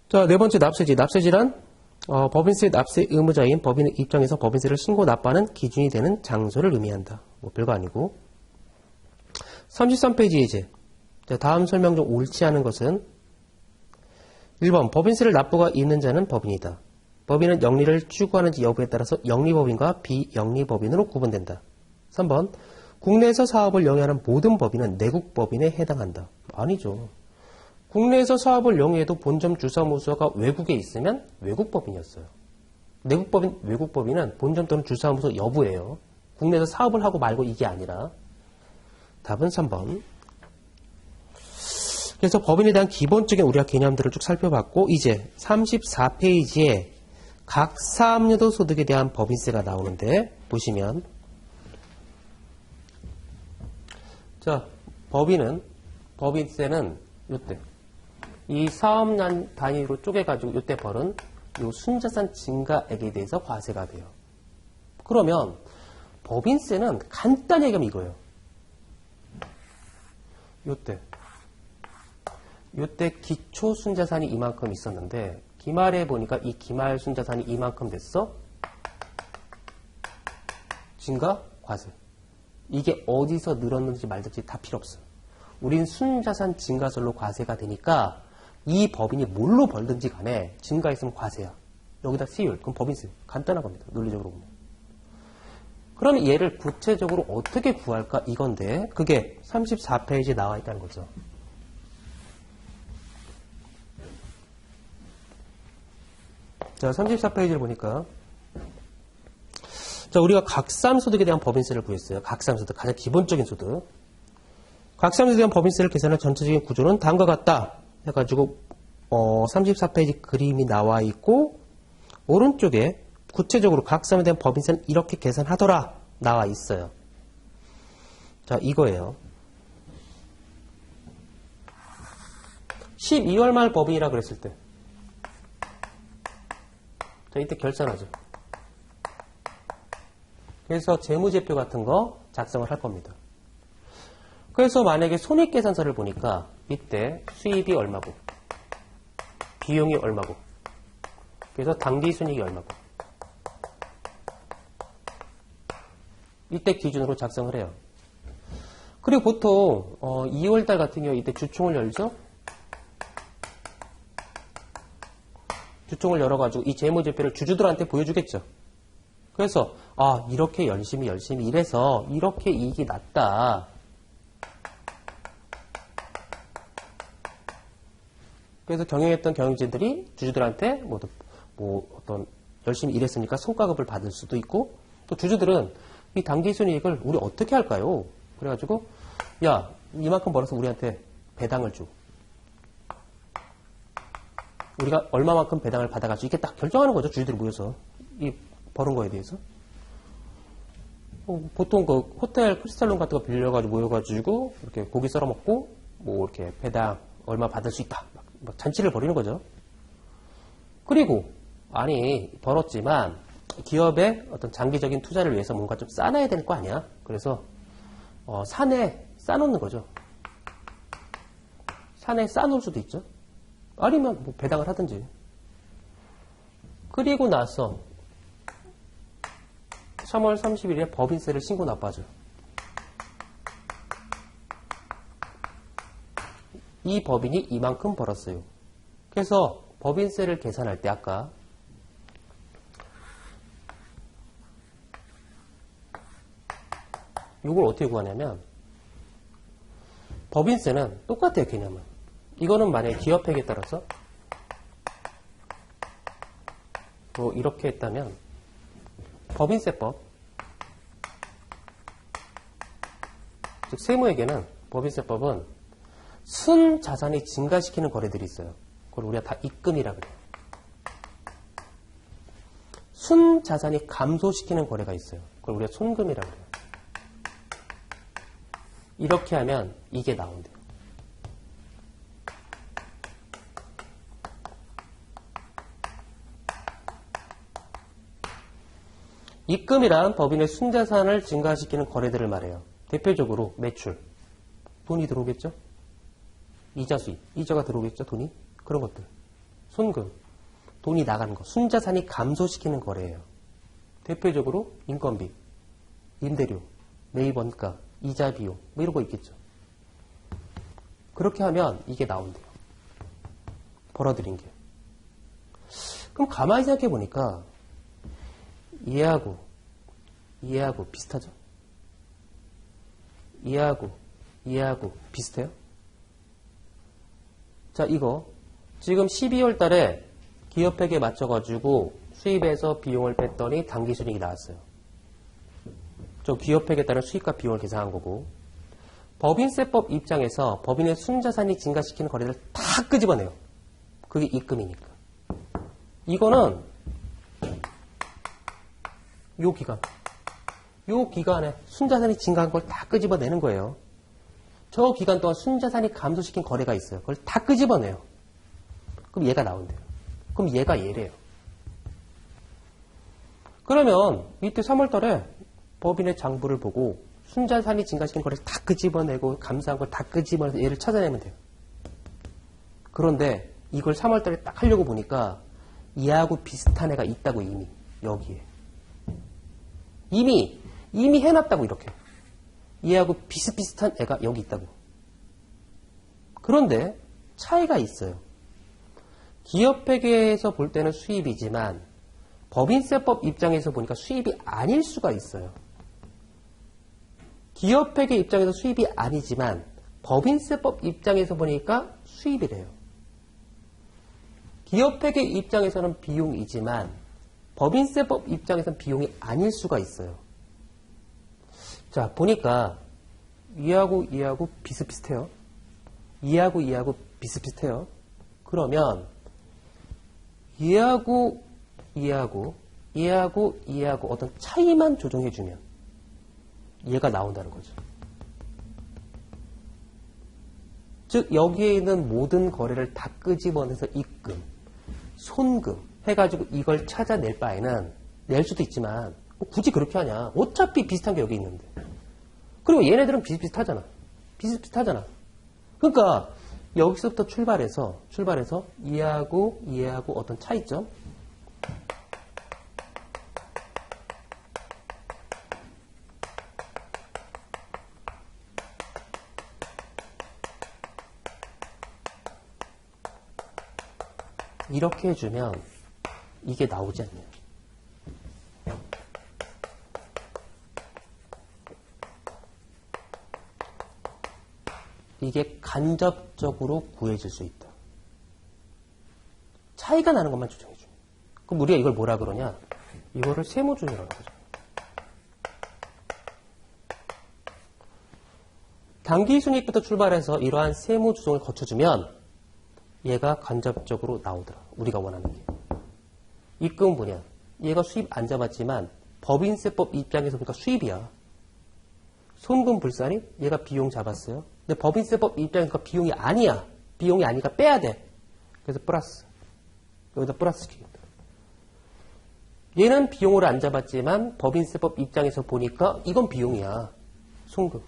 [SPEAKER 1] 자, 네 번째 납세지. 납세지란 법인세 납세 의무자인 법인의 입장에서 법인세를 신고 납부하는 기준이 되는 장소를 의미한다. 뭐 별거 아니고. 33페이지 이제 다음 설명 중 옳지 않은 것은 1번 법인세를 납부가 있는 자는 법인이다. 법인은 영리를 추구하는지 여부에 따라서 영리법인과 비영리법인으로 구분된다. 3번 국내에서 사업을 영위하는 모든 법인은 내국법인에 해당한다. 아니죠. 국내에서 사업을 영위해도 본점 주사무소가 외국에 있으면 외국법인이었어요. 내국법인, 외국법인은 본점 또는 주사무소 여부예요. 국내에서 사업을 하고 말고 이게 아니라. 답은 3번. 그래서 법인에 대한 기본적인 우리가 개념들을 쭉 살펴봤고 이제 34페이지에 각 사업연도 소득에 대한 법인세가 나오는데 보시면 자, 법인세는 요때 이 사업년 단위로 쪼개가지고 요때 벌은 요 순자산 증가액에 대해서 과세가 돼요. 그러면 법인세는 간단히 얘기하면 이거예요. 요때 기초 순자산이 이만큼 있었는데 기말에 보니까 이 기말 순자산이 이만큼 됐어. 증가, 과세. 이게 어디서 늘었는지 말든지 다 필요 없어요. 우린 순자산 증가설로 과세가 되니까 이 법인이 뭘로 벌든지 간에 증가했으면 과세야. 여기다 세율, 그럼 법인세. 간단한 겁니다. 논리적으로 보면. 그럼 얘를 구체적으로 어떻게 구할까 이건데 그게 34페이지에 나와 있다는 거죠. 자, 34페이지를 보니까 자, 우리가 각삼소득에 대한 법인세를 구했어요. 각삼소득, 가장 기본적인 소득. 각삼소득에 대한 법인세를 계산할 전체적인 구조는 다음과 같다. 해가지고 34페이지 그림이 나와 있고 오른쪽에 구체적으로 각삼에 대한 법인세는 이렇게 계산하더라 나와 있어요. 자, 이거예요. 12월 말 법인이라 그랬을 때 자, 이때 결산하죠. 그래서 재무제표 같은 거 작성을 할 겁니다. 그래서 만약에 손익계산서를 보니까 이때 수입이 얼마고 비용이 얼마고 그래서 당기순이익이 얼마고 이때 기준으로 작성을 해요. 그리고 보통 2월달 같은 경우 이때 주총을 열죠. 주총을 열어가지고 이 재무제표를 주주들한테 보여주겠죠. 그래서 이렇게 열심히 일해서 이렇게 이익이 났다. 그래서 경영했던 경영진들이 주주들한테 어떤 열심히 일했으니까 성과급을 받을 수도 있고, 또 주주들은 이 당기순이익을 우리 어떻게 할까요? 그래가지고 야, 이만큼 벌어서 우리한테 배당을 줘. 우리가 얼마만큼 배당을 받아가지고 이게 딱 결정하는 거죠. 주주들이 모여서 이 벌은 거에 대해서. 보통 그 호텔 크리스탈룸 같은 거 빌려가지고 모여가지고 이렇게 고기 썰어 먹고 이렇게 배당 얼마 받을 수 있다. 막 잔치를 벌이는 거죠. 그리고 벌었지만 기업의 어떤 장기적인 투자를 위해서 뭔가 좀 싸놔야 될 거 아니야. 그래서 산에 싸놓는 거죠. 산에 싸놓을 수도 있죠. 아니면 배당을 하든지. 그리고 나서 3월 30일에 법인세를 신고 납부하죠. 이 법인이 이만큼 벌었어요. 그래서 법인세를 계산할 때 아까 이걸 어떻게 구하냐면 법인세는 똑같아요. 개념은. 이거는 만약에 기업회계에 따라서 이렇게 했다면 법인세법, 즉 세무회계는 법인세법은 순자산이 증가시키는 거래들이 있어요. 그걸 우리가 다 입금이라고 해요. 순자산이 감소시키는 거래가 있어요. 그걸 우리가 손금이라고 해요. 이렇게 하면 이게 나온대요. 입금이란 법인의 순자산을 증가시키는 거래들을 말해요. 대표적으로 매출, 돈이 들어오겠죠? 이자 수입, 이자가 들어오겠죠? 돈이? 그런 것들. 손금, 돈이 나가는 거, 순자산이 감소시키는 거래예요. 대표적으로 인건비, 임대료, 매입 원가, 이자 비용 이런 거 있겠죠. 그렇게 하면 이게 나온대요. 벌어들인 게. 그럼 가만히 생각해 보니까 얘하고 비슷하죠? 얘하고 비슷해요? 자, 이거 지금 12월 달에 기업회계에 맞춰가지고 수입에서 비용을 뺐더니 당기순이익이 나왔어요. 저 기업회계에 따른 수익과 비용을 계산한 거고, 법인세법 입장에서 법인의 순자산이 증가시키는 거래를 다 끄집어내요. 그게 입금이니까. 이거는 요 기간에 순자산이 증가한 걸 다 끄집어내는 거예요. 저 기간 동안 순자산이 감소시킨 거래가 있어요. 그걸 다 끄집어내요. 그럼 얘가 나온대요. 그럼 얘가 얘래요. 그러면 이때 3월 달에 법인의 장부를 보고 순자산이 증가시킨 거래를 다 끄집어내고 감사한 걸 다 끄집어내서 얘를 찾아내면 돼요. 그런데 이걸 3월 달에 딱 하려고 보니까 얘하고 비슷한 애가 있다고 이미 여기에. 이미 해놨다고 이렇게. 얘하고 비슷비슷한 애가 여기 있다고. 그런데 차이가 있어요. 기업회계에서 볼 때는 수입이지만 법인세법 입장에서 보니까 수입이 아닐 수가 있어요. 기업회계 입장에서 수입이 아니지만 법인세법 입장에서 보니까 수입이래요. 기업회계 입장에서는 비용이지만 법인세법 입장에서는 비용이 아닐 수가 있어요. 자, 보니까 얘하고 비슷비슷해요. 얘하고 비슷비슷해요. 그러면 얘하고 어떤 차이만 조정해주면 얘가 나온다는 거죠. 즉 여기에 있는 모든 거래를 다 끄집어내서 입금, 손금 해가지고 이걸 찾아낼 바에는 낼 수도 있지만 굳이 그렇게 하냐. 어차피 비슷한 게 여기 있는데. 그리고 얘네들은 비슷비슷하잖아. 그러니까 여기서부터 출발해서 얘하고 어떤 차이점, 이렇게 해주면 이게 나오지 않나요? 이게 간접적으로 구해질 수 있다. 차이가 나는 것만 조정해줘. 그럼 우리가 이걸 뭐라 그러냐? 이거를 세모준이라고 하죠. 단기순위부터 출발해서 이러한 세모조정을 거쳐주면 얘가 간접적으로 나오더라. 우리가 원하는 게. 입금은 뭐냐? 얘가 수입 안 잡았지만 법인세법 입장에서 보니까 수입이야. 손금불산이 얘가 비용 잡았어요. 근데 법인세법 입장에서 비용이 아니야. 비용이 아니니까 빼야 돼. 그래서 플러스. 여기다 플러스 시키겠다. 얘는 비용으로 안 잡았지만 법인세법 입장에서 보니까 이건 비용이야. 손금.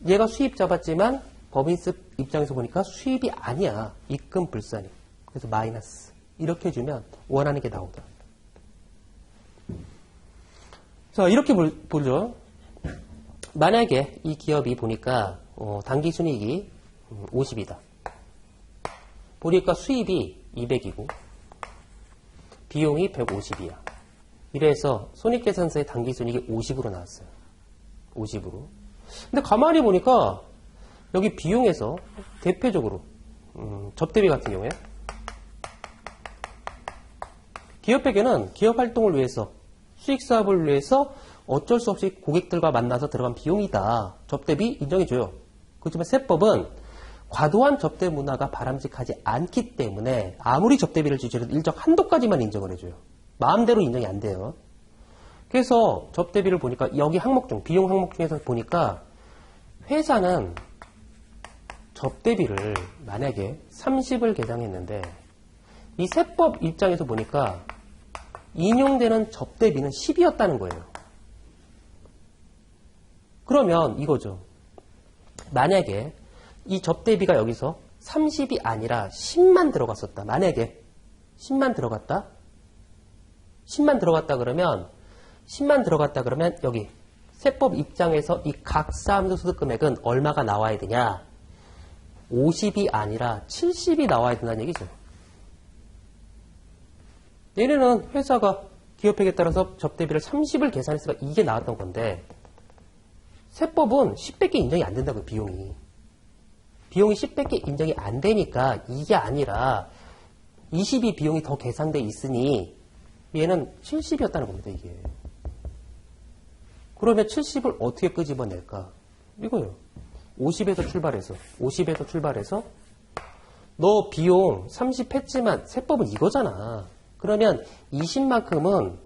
[SPEAKER 1] 얘가 수입 잡았지만 법인세 입장에서 보니까 수입이 아니야. 입금 불산이. 그래서 마이너스. 이렇게 해주면 원하는 게 나오다. 자, 이렇게 보죠. 만약에 이 기업이 보니까 당기순이익이 50이다. 보니까 수입이 200이고 비용이 150이야. 이래서 손익계산서의 당기순이익이 50으로 나왔어요. 50으로. 근데 가만히 보니까 여기 비용에서 대표적으로 접대비 같은 경우에 기업회계는 기업 활동을 위해서 수익사업을 위해서 어쩔 수 없이 고객들과 만나서 들어간 비용이다. 접대비 인정해줘요. 그렇지만 세법은 과도한 접대 문화가 바람직하지 않기 때문에 아무리 접대비를 지출해도 일정 한도까지만 인정을 해줘요. 마음대로 인정이 안 돼요. 그래서 접대비를 보니까 여기 항목 중 비용 항목 중에서 보니까 회사는 접대비를 만약에 30을 계상했는데 이 세법 입장에서 보니까 인용되는 접대비는 10이었다는 거예요. 그러면 이거죠. 만약에 이 접대비가 여기서 30이 아니라 10만 들어갔었다. 만약에 10만 들어갔다. 10만 들어갔다 그러면 10만 들어갔다 그러면 여기 세법 입장에서 이 각사함수 소득 금액은 얼마가 나와야 되냐? 50이 아니라 70이 나와야 된다는 얘기죠. 얘네는 회사가 기업회계에 따라서 접대비를 30을 계산했으니까 이게 나왔던 건데 세법은 10밖에 인정이 안 된다고요. 비용이 10밖에 인정이 안 되니까 이게 아니라 20이 비용이 더 계산돼 있으니 얘는 70이었다는 겁니다. 이게. 그러면 70을 어떻게 끄집어낼까? 이거요. 50에서 출발해서 너 비용 30 했지만 세법은 이거잖아. 그러면 20만큼은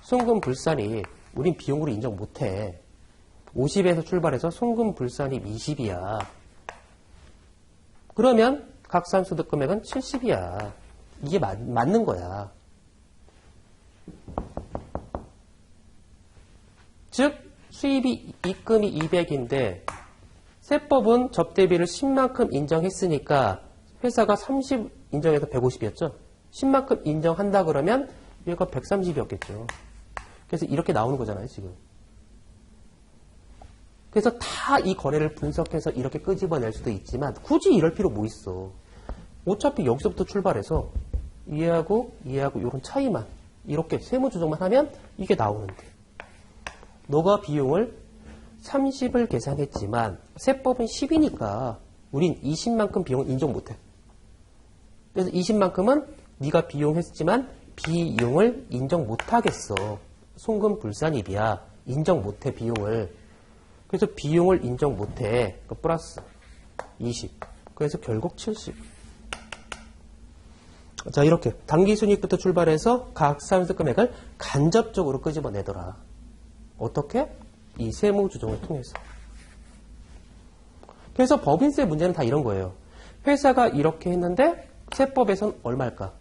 [SPEAKER 1] 송금불산이 우린 비용으로 인정 못해. 50에서 출발해서 송금불산이 20이야. 그러면 각산소득 금액은 70이야. 이게 맞는 거야. 즉 수입이 입금이 200인데 세법은 접대비를 10만큼 인정했으니까 회사가 30 인정해서 150이었죠. 10만큼 인정한다 그러면 얘가 130이었겠죠. 그래서 이렇게 나오는 거잖아요, 지금. 그래서 다 이 거래를 분석해서 이렇게 끄집어낼 수도 있지만 굳이 이럴 필요 뭐 있어. 어차피 여기서부터 출발해서 이해하고 이런 차이만 이렇게 세무 조정만 하면 이게 나오는데 너가 비용을 30을 계산했지만 세법은 10이니까 우린 20만큼 비용을 인정 못해. 그래서 20만큼은 네가 비용했지만 비용을 인정 못하겠어. 송금불산입이야. 인정 못해 비용을. 그래서 비용을 인정 못해. 그 플러스 20. 그래서 결국 70. 자, 이렇게 당기순이익부터 출발해서 각사함수 금액을 간접적으로 끄집어내더라. 어떻게? 이 세무조정을 통해서. 그래서 법인세 문제는 다 이런 거예요. 회사가 이렇게 했는데 세법에선 얼마일까?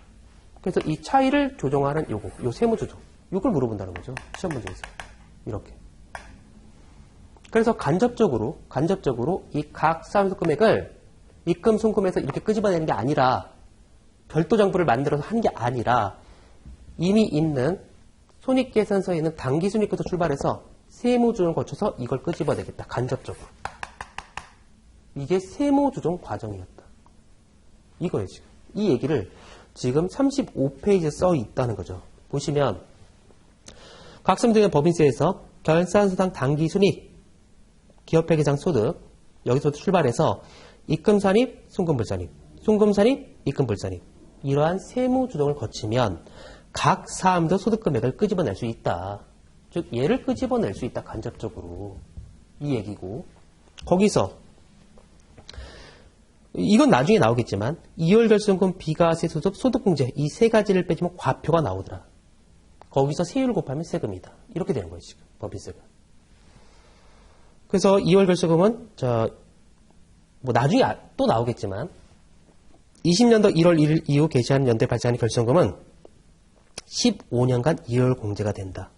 [SPEAKER 1] 그래서 이 차이를 조정하는 요 세무조정. 이걸 물어본다는 거죠. 시험 문제에서. 이렇게. 그래서 간접적으로 이 각사함수 금액을 입금 송금에서 이렇게 끄집어내는 게 아니라 별도 장부를 만들어서 하는 게 아니라 이미 있는 손익계산서에 있는 당기순이익부터 출발해서 세무조정을 거쳐서 이걸 끄집어내겠다. 간접적으로. 이게 세무조정 과정이었다. 이거예요, 지금. 이 얘기를 지금 35페이지에 써 있다는 거죠. 보시면 각성등의 법인세에서 결산수당 당기순이익, 기업회계상 소득, 여기서부터 출발해서 입금산입, 송금불산입, 송금산입, 입금불산입, 이러한 세무조정을 거치면 각 사암도 소득금액을 끄집어낼 수 있다. 즉 얘를 끄집어낼 수 있다. 간접적으로. 이 얘기고, 거기서 이건 나중에 나오겠지만 2월 결손금, 비과세 소득, 소득공제 이 세 가지를 빼주면 과표가 나오더라. 거기서 세율 곱하면 세금이다. 이렇게 되는 거예요, 지금 법인세가. 그래서 2월 결손금은 뭐 나중에 또 나오겠지만 20년도 1월 1일 이후 개시한 연도에 발생하는 결손금은 15년간 2월 공제가 된다.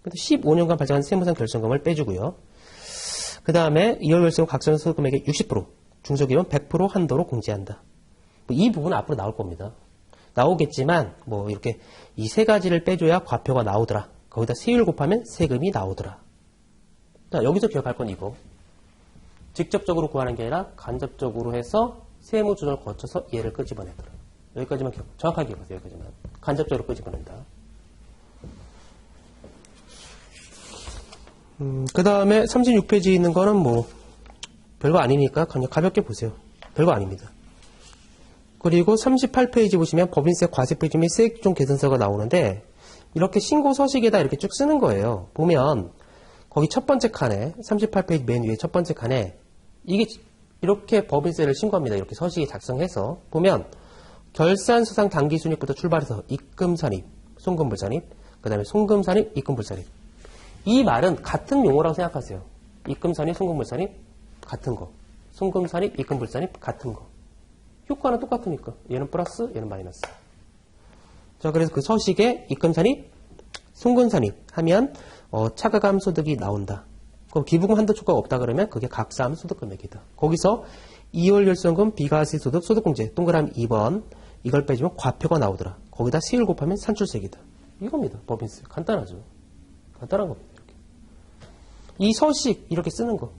[SPEAKER 1] 그래서 15년간 발생한 세무상 결손금을 빼주고요. 그 다음에 2월 결손금 각종 소득금액의 60%, 중소기업은 100% 한도로 공제한다. 이 부분은 앞으로 나올 겁니다. 나오겠지만 뭐 이렇게 이 세 가지를 빼줘야 과표가 나오더라. 거기다 세율 곱하면 세금이 나오더라. 자, 여기서 기억할 건 이거. 직접적으로 구하는 게 아니라 간접적으로 해서 세무조정을 거쳐서 얘를 끄집어내더라. 여기까지만 정확하게 기억하세요. 여기까지만. 간접적으로 끄집어낸다. 그 다음에 36페이지 있는 거는 뭐 별거 아니니까 그냥 가볍게 보세요. 별거 아닙니다. 그리고 38페이지 보시면 법인세 과세표준 및 세액조정 개선서가 나오는데 이렇게 신고 서식에다 이렇게 쭉 쓰는 거예요. 보면 거기 첫 번째 칸에 38페이지 맨 위에 첫 번째 칸에 이게 이렇게 법인세를 신고합니다. 이렇게 서식에 작성해서 보면 결산수상 당기순이익부터 출발해서 입금산입, 송금불산입, 그 다음에 송금산입, 입금불산입. 이 말은 같은 용어라고 생각하세요. 입금산입, 송금불산입 같은 거. 송금산입, 입금불산입 같은 거. 효과는 똑같으니까. 얘는 플러스, 얘는 마이너스. 자, 그래서 그 서식에 입금산입, 송금산입 하면 차가감 소득이 나온다. 그럼 기부금 한도 초과가 없다 그러면 그게 각사함 소득금액이다. 거기서 2월 결손금, 비과세 소득, 소득공제 동그라미 2번 이걸 빼주면 과표가 나오더라. 거기다 세율 곱하면 산출세액이다. 이겁니다. 법인세. 간단하죠. 간단한 겁니다. 이렇게. 이 서식 이렇게 쓰는 거.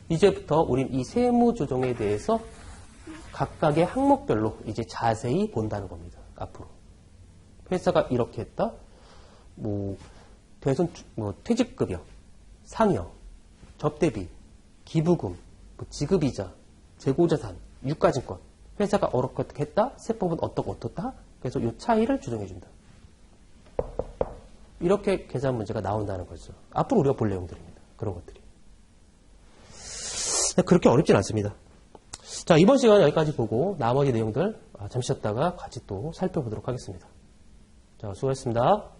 [SPEAKER 1] 이제부터 우린 이 세무조정에 대해서 각각의 항목별로 이제 자세히 본다는 겁니다. 앞으로. 회사가 이렇게 했다. 퇴직급여, 상여, 접대비, 기부금, 지급이자, 재고자산, 유가증권. 회사가 어떻게 했다. 세법은 어떻다. 그래서 이 차이를 조정해준다. 이렇게 계산 문제가 나온다는 거죠. 앞으로 우리가 볼 내용들입니다. 그런 것들이. 그렇게 어렵진 않습니다. 자, 이번 시간은 여기까지 보고 나머지 내용들 잠시 쉬었다가 같이 또 살펴보도록 하겠습니다. 자, 수고하셨습니다.